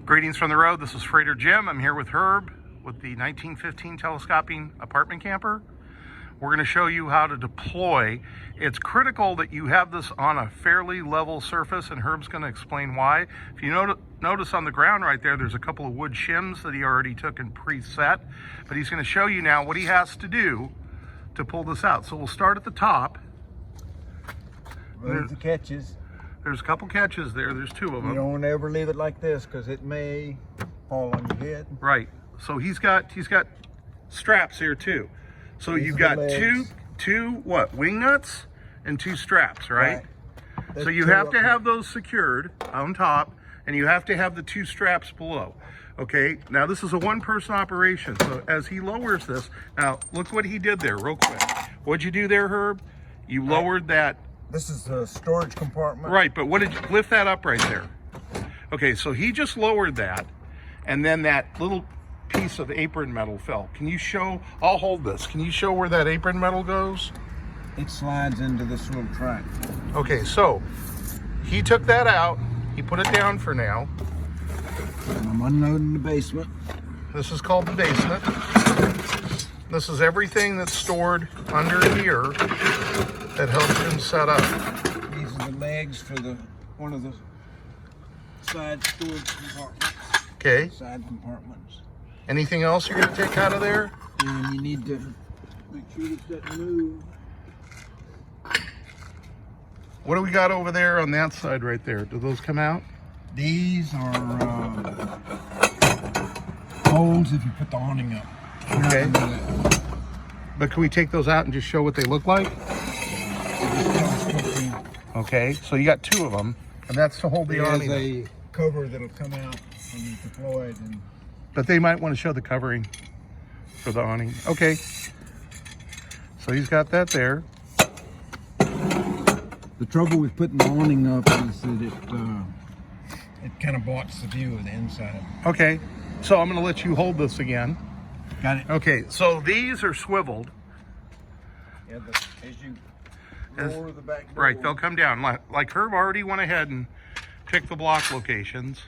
Greetings from the road. This is Freighter Jim. I'm here with Herb with the 1915 telescoping apartment camper. We're going to show you how to deploy. It's critical that you have this on a fairly level surface, and Herb's going to explain why. If you notice on the ground right there, there's a couple of wood shims that he already took and preset, but he's going to show you now what he has to do to pull this out. So we'll start at the top. There's the catches. There's a couple catches there. There's two of them. You don't ever leave it like this because it may fall on your head. Right. So he's got straps here too. So you've got two what, wing nuts and two straps, right? So you have to have those secured on top, and you have to have the two straps below. Okay, now this is a one-person operation. So as he lowers this, now look what he did there real quick. What'd you do there, Herb? You lowered that. This is a storage compartment. Right, but what did you lift that up right there? Okay, so he just lowered that, and then that little piece of apron metal fell. Can you show, I'll hold this. Can you show where that apron metal goes? It slides into this little track. Okay, so he took that out. He put it down for now. And I'm unloading the basement. This is called the basement. This is everything that's stored under here that helps him set up. These are the legs for one of the side storage compartments. Okay. Side compartments. Anything else you're going to take out of there? And you need to make sure it doesn't move. What do we got over there on that side right there? Do those come out? These are holes if you put the awning up. Okay. But can we take those out and just show what they look like? Okay, so you got two of them, and that's to hold the awning. There's a cover that'll come out when you deploy it. But they might want to show the covering for the awning. Okay. So he's got that there. The trouble with putting the awning up is that it kind of blocks the view of the inside. Okay, so I'm going to let you hold this again. Got it. Okay, so these are swiveled. Yeah, as you lower the back door. Right, they'll come down. Like Herb already went ahead and picked the block locations.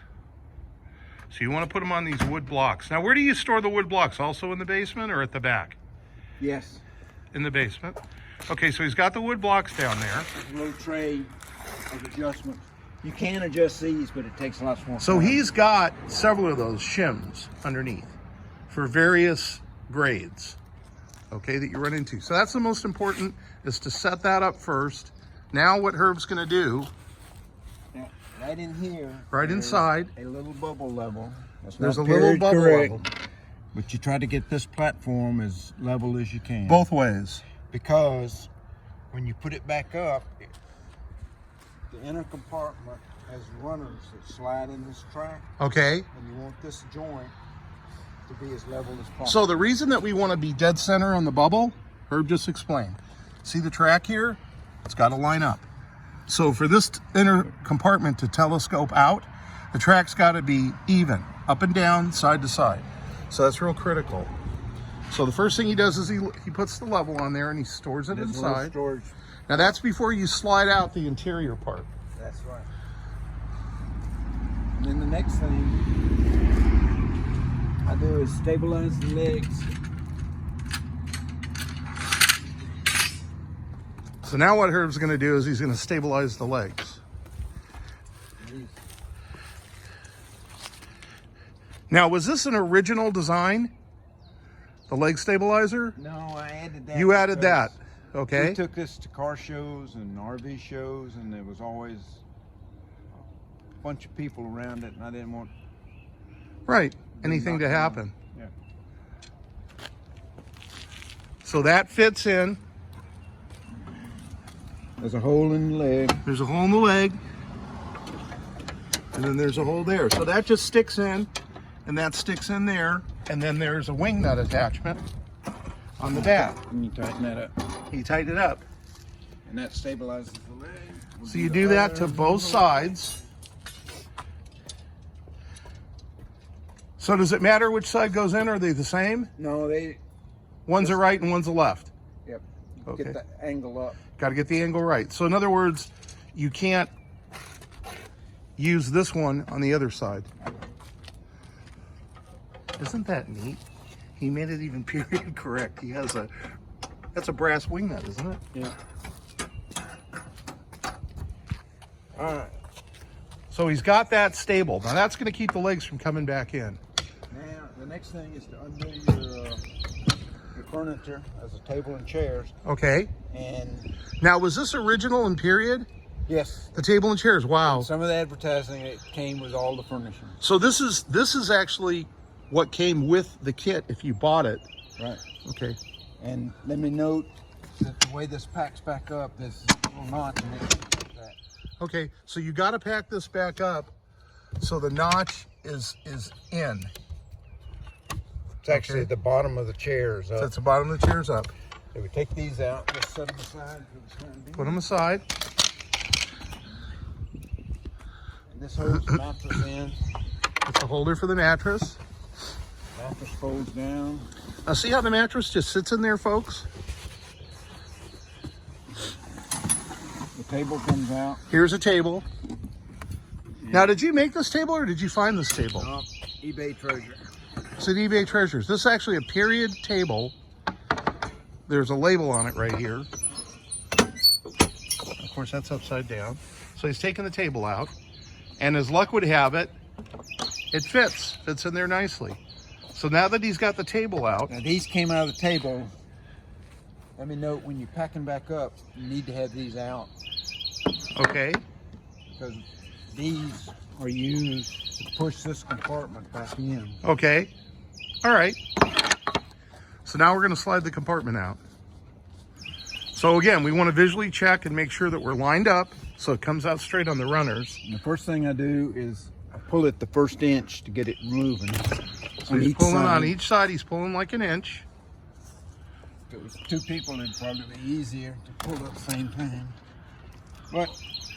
So you want to put them on these wood blocks. Now, where do you store the wood blocks? Also in the basement or at the back? Yes. In the basement. Okay, so he's got the wood blocks down there. There's a little tray of adjustment. You can adjust these, but it takes lots more time. So he's got several of those shims underneath for various grades, okay, that you run into. So that's the most important, is to set that up first. Now what Herb's going to do, right in here, right inside, a little bubble level. There's a little bubble level. But you try to get this platform as level as you can. Both ways. Because when you put it back up, the inner compartment has runners that slide in this track. Okay. And you want this joint to be as level as possible. So the reason that we want to be dead center on the bubble, Herb just explained. See the track here? It's got to line up. So for this inner compartment to telescope out, the track's got to be even, up and down, side to side. So that's real critical. So the first thing he does is he puts the level on there and he stores it inside. Now that's before you slide out the interior part. That's right. And then the next thing I do is stabilize the legs. So now what Herb's going to do is he's going to stabilize the legs. Now, was this an original design? The leg stabilizer? No, I added that. You added that, okay. We took this to car shows and RV shows, and there was always a bunch of people around it, and I didn't want anything to happen. Yeah. So that fits in. There's a hole in the leg. There's a hole in the leg. And then there's a hole there. So that just sticks in, and that sticks in there. And then there's a wing nut attachment on the back. And you tighten that up. You tighten it up. And that stabilizes the leg. So you do that to both sides. So does it matter which side goes in? Are they the same? No, One's a right and one's a left. Yep. Okay. Get the angle up. Got to get the angle right. So in other words, you can't use this one on the other side. Isn't that neat? He made it even period correct. He has that's a brass wing nut, isn't it? Yeah. All right. So he's got that stable. Now that's going to keep the legs from coming back in. Now the next thing is to undo your furniture as a table and chairs. Okay. And now, was this original in period? yes. The table and chairs. Wow. And some of the advertising, it came with all the furnishings. So this is actually what came with the kit if you bought it. Right. Okay. And let me note that the way this packs back up, this little notch in it. Like that. Okay. So you got to pack this back up so the notch is in. It's actually at the bottom of the chairs. So that's the bottom of the chairs up. If we take these out, just set them aside for the time being. Put them aside. And this holds the mattress in. It's a holder for the mattress. Mattress folds down. Now see how the mattress just sits in there, folks? The table comes out. Here's a table. Now, did you make this table or did you find this table? eBay treasure. It's an eBay Treasures. This is actually a period table. There's a label on it right here. Of course, that's upside down. So he's taking the table out. And as luck would have it, it fits in there nicely. So now that he's got the table out. Now these came out of the table. Let me note, when you're packing back up, you need to have these out. Okay. Because these are used to push this compartment back in. Okay. All right. So now we're going to slide the compartment out. So again, we want to visually check and make sure that we're lined up so it comes out straight on the runners. And the first thing I do is I pull it the first inch to get it moving. So he's pulling on each side. He's pulling like an inch. If it was two people, it'd probably be easier to pull at the same time. But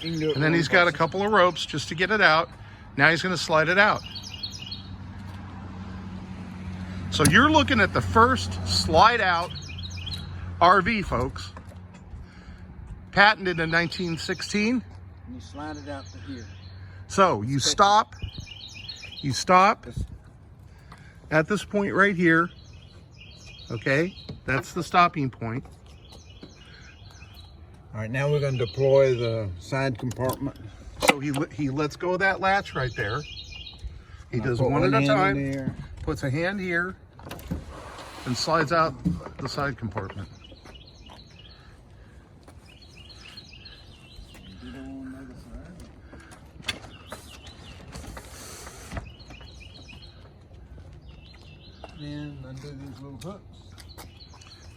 you can do it. And then he's got a couple of ropes just to get it out. Now he's going to slide it out. So you're looking at the first slide out RV, folks. Patented in 1916. And you slide it out to here. So you stop at this point right here. Okay, that's the stopping point. All right, now we're going to deploy the side compartment. So he lets go of that latch right there. He And does I put one at a time. in there. Puts a hand here and slides out the side compartment. And undo these little hooks.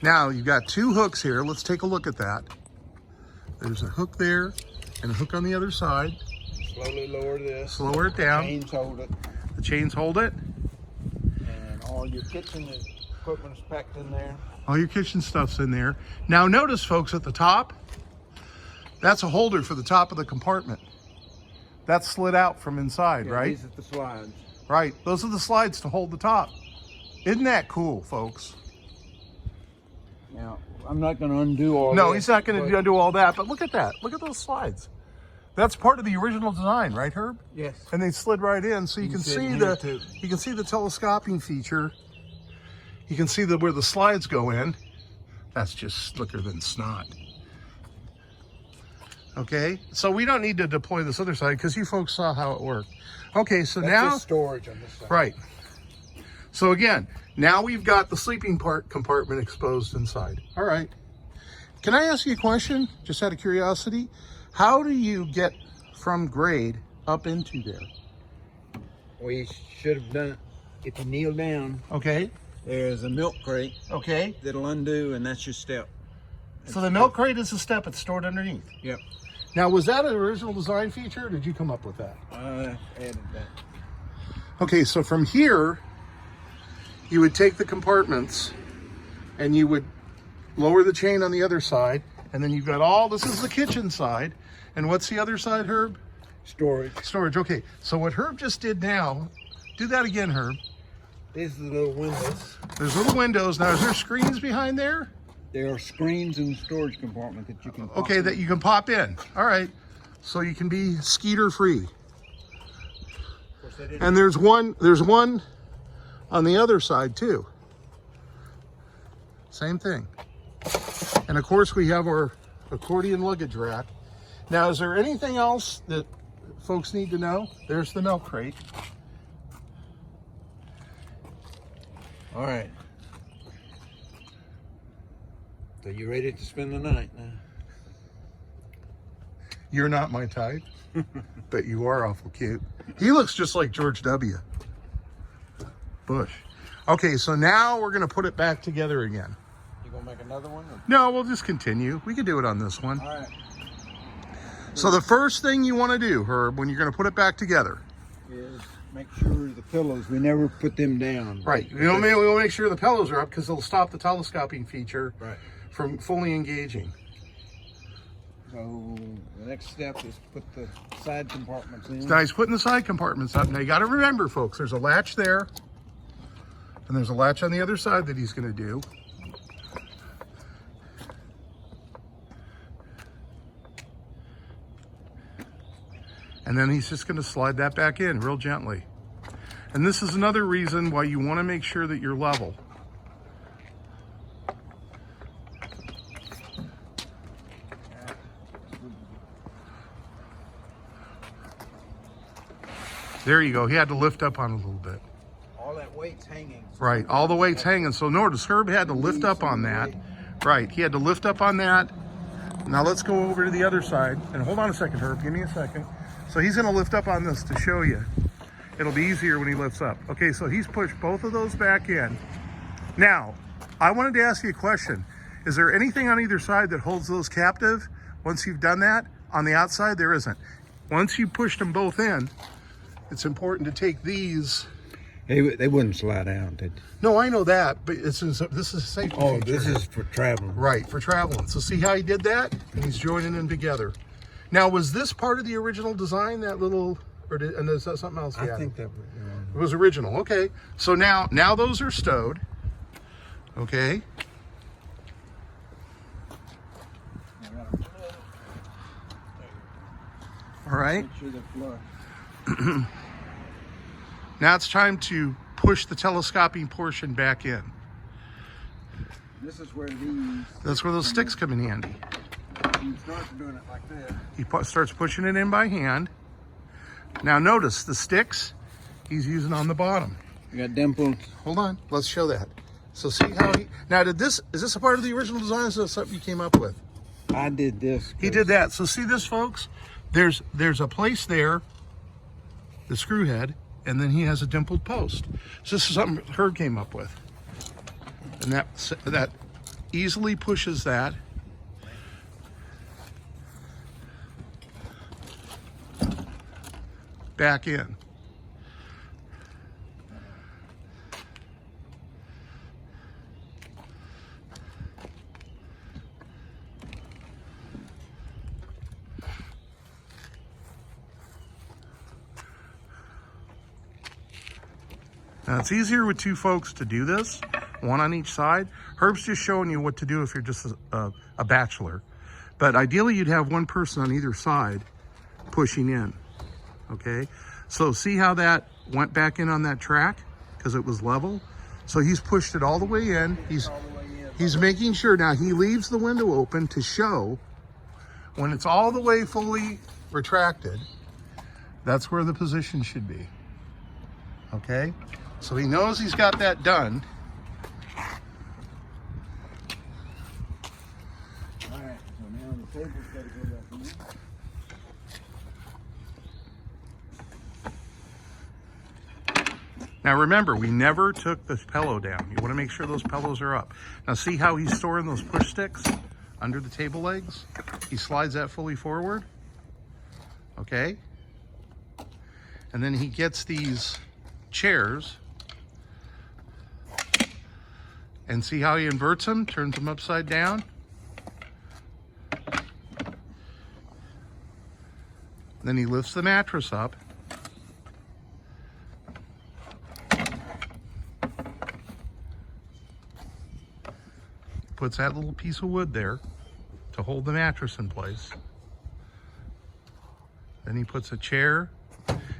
Now you've got two hooks here. Let's take a look at that. There's a hook there and a hook on the other side. Slowly lower this. Lower it down. Chains hold it. The chains hold it. And all your kitchen equipment is packed in there. All your kitchen stuff's in there. Now notice, folks, at the top, that's a holder for the top of the compartment. That's slid out from inside, right? These are the slides. Right. Those are the slides to hold the top. Isn't that cool, folks? Now, I'm not going to undo all No, this, he's not going to undo all that, but look at that. Look at those slides. That's part of the original design, right, Herb? Yes. And they slid right in, so you can sit see here too. you can see the telescoping feature. You can see where the slides go in. That's just slicker than snot. Okay, so we don't need to deploy this other side because you folks saw how it worked. Okay, so That's now just storage on this side. right. So again, now we've got the sleeping compartment exposed inside. All right. Can I ask you a question, just out of curiosity? How do you get from grade up into there? We should have done it. If you kneel down, Okay. there's a milk crate Okay. that'll undo, and that's your step. So the milk crate is a step. It's stored underneath. Yep. Now, was that an original design feature, or did you come up with that? I added that. Okay, so from here, you would take the compartments and you would lower the chain on the other side, and then you've got all, this is the kitchen side. And what's the other side, Herb? Storage. Storage. Okay, so what Herb just did now, do that again, Herb. These are the little windows. There's little windows. Now, is there screens behind there? There are screens in the storage compartment that you can pop Okay, in. that you can pop in. All right, so you can be skeeter free. Of course, they didn't- And there's one on the other side too. Same thing. And of course we have our accordion luggage rack. Now, is there anything else that folks need to know? There's the milk crate. All right. So you ready to spend the night now? You're not my type, but you are awful cute. He looks just like George W. Bush. Okay, so now we're gonna put it back together again. You gonna make another one? Or? No, we'll just continue. We can do it on this one. All right. So the first thing you wanna do, Herb, when you're gonna put it back together, Is make sure the pillows, we never put them down. right, we want to make sure the pillows are up because they'll stop the telescoping feature Right. from fully engaging. So the next step is put the side compartments in. Now he's putting the side compartments up. Now you got to remember, folks, there's a latch there, and there's a latch on the other side that he's going to do. And then he's just going to slide that back in real gently. And this is another reason why you want to make sure that you're level. There you go. He had to lift up on it a little bit. All that weight's hanging. Right, all the weight's hanging. So notice Herb had to lift up on that. Right, he had to lift up on that. Now let's go over to the other side. And hold on a second, Herb, give me a second. So he's gonna lift up on this to show you. It'll be easier when he lifts up. Okay, so he's pushed both of those back in. Now, I wanted to ask you a question. Is there anything on either side that holds those captive? Once you've done that, on the outside, there isn't. Once you pushed them both in, it's important to take these. They wouldn't slide out, did they? No, I know that, but this is a safety Oh, feature. this is for traveling. Right, for traveling. So see how he did that? And he's joining them together. Now, was this part of the original design, that little, and is that something else? I think that it was original. Okay, so now those are stowed. Okay. All right. Make sure they're flush. Now it's time to push the telescoping portion back in. This is where That's where those sticks come in handy. you start doing it like this. He starts pushing it in by hand. Now notice the sticks he's using on the bottom. You got dimples. Hold on, let's show that. So see how he, now is this a part of the original design or is this something you came up with? I did this. He did that. So see this, folks? There's a place there, the screw head, and then he has a dimpled post. So this is something Herb came up with. And that easily pushes that. Back in. Now it's easier with two folks to do this, one on each side. Herb's just showing you what to do if you're just a bachelor. But ideally you'd have one person on either side pushing in, okay? So see how that went back in on that track because it was level? So he's pushed it all the way in. He's making sure now he leaves the window open to show when it's all the way fully retracted, that's where the position should be, okay? So he knows he's got that done. All right, so now the table's got to go back in. Now remember, we never took this pillow down. You want to make sure those pillows are up. Now see how he's storing those push sticks under the table legs? He slides that fully forward, okay? And then he gets these chairs and see how he inverts them, turns them upside down. Then he lifts the mattress up. Puts that little piece of wood there to hold the mattress in place. Then he puts a chair.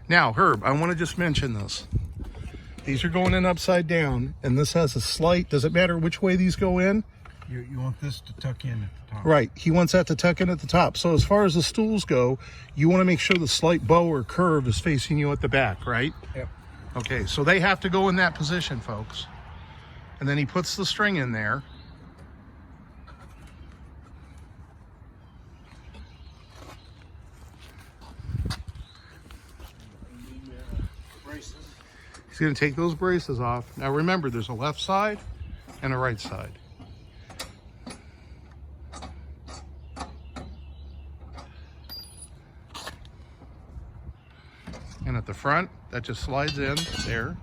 Now, Herb, I want to just mention this. These are going in upside down, and this has a slight, does it matter which way these go in? You want this to tuck in at the top. Right, he wants that to tuck in at the top. So as far as the stools go, you want to make sure the slight bow or curve is facing you at the back, right? Yep. Okay, so they have to go in that position, folks. And then he puts the string in there. He's going to take those braces off. Now remember, there's a left side and a right side. And at the front, that just slides in there.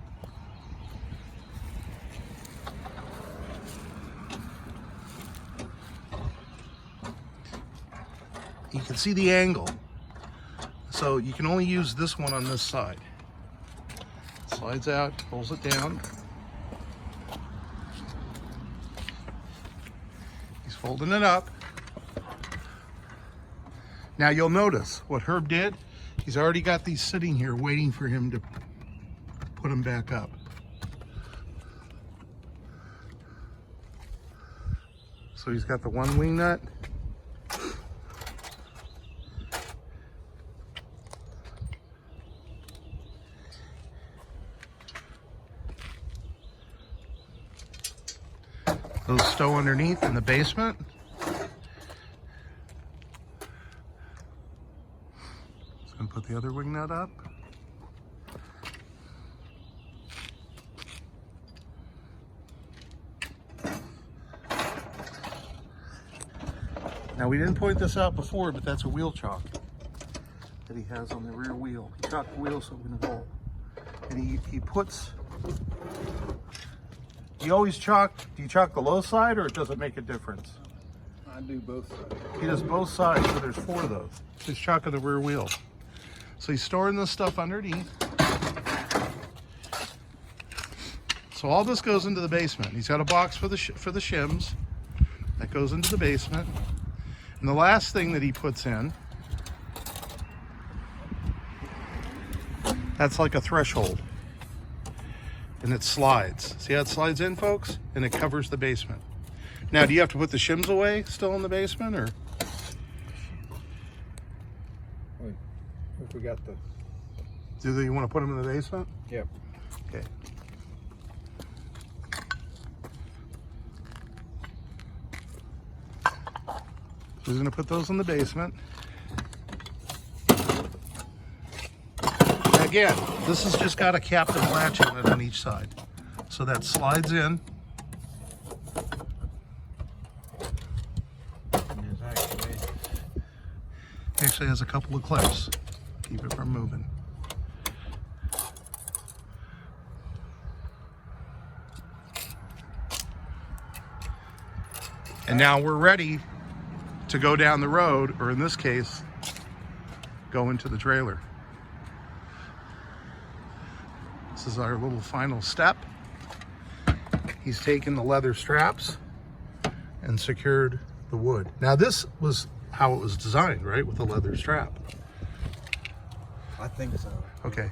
You can see the angle. So you can only use this one on this side. Slides out, pulls it down. He's folding it up. Now you'll notice what Herb did. He's already got these sitting here waiting for him to put them back up. So he's got the one wing nut. Those stow underneath in the basement. Just gonna put the other wing nut up. Now we didn't point this out before, but that's a wheel chock that he has on the rear wheel. He chocked the wheel so it wouldn't roll. And he puts, you always chalk, do you chalk the low side or does it make a difference? I do both sides. He does both sides, so there's 4 of those. He's chalking the rear wheel. So he's storing this stuff underneath. So all this goes into the basement. He's got a box for the shims. That goes into the basement. And the last thing that he puts in, that's like a threshold. And it slides. See how it slides in, folks? And it covers the basement. Now, do you have to put the shims away still in the basement, or? Wait, if we got the... Do you want to put them in the basement? Yep. Okay. We're going to put those in the basement. Again, this has just got a captive latch on it on each side. So that slides in. Actually has a couple of clips. Keep it from moving. And now we're ready to go down the road, or in this case, go into the trailer. This is our little final step. He's taken the leather straps and secured the wood. Now this was how it was designed, right? With the leather strap. I think so. Okay,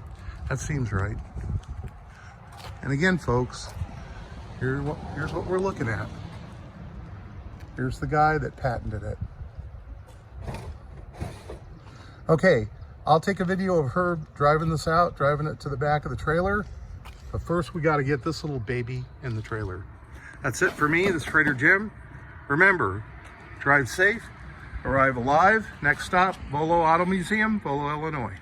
that seems right. And again, folks, here's what we're looking at. Here's the guy that patented it. Okay, I'll take a video of Herb driving this out, driving it to the back of the trailer. But first we gotta get this little baby in the trailer. That's it for me, this is Freighter Jim. Remember, drive safe, arrive alive. Next stop, Volo Auto Museum, Volo, Illinois.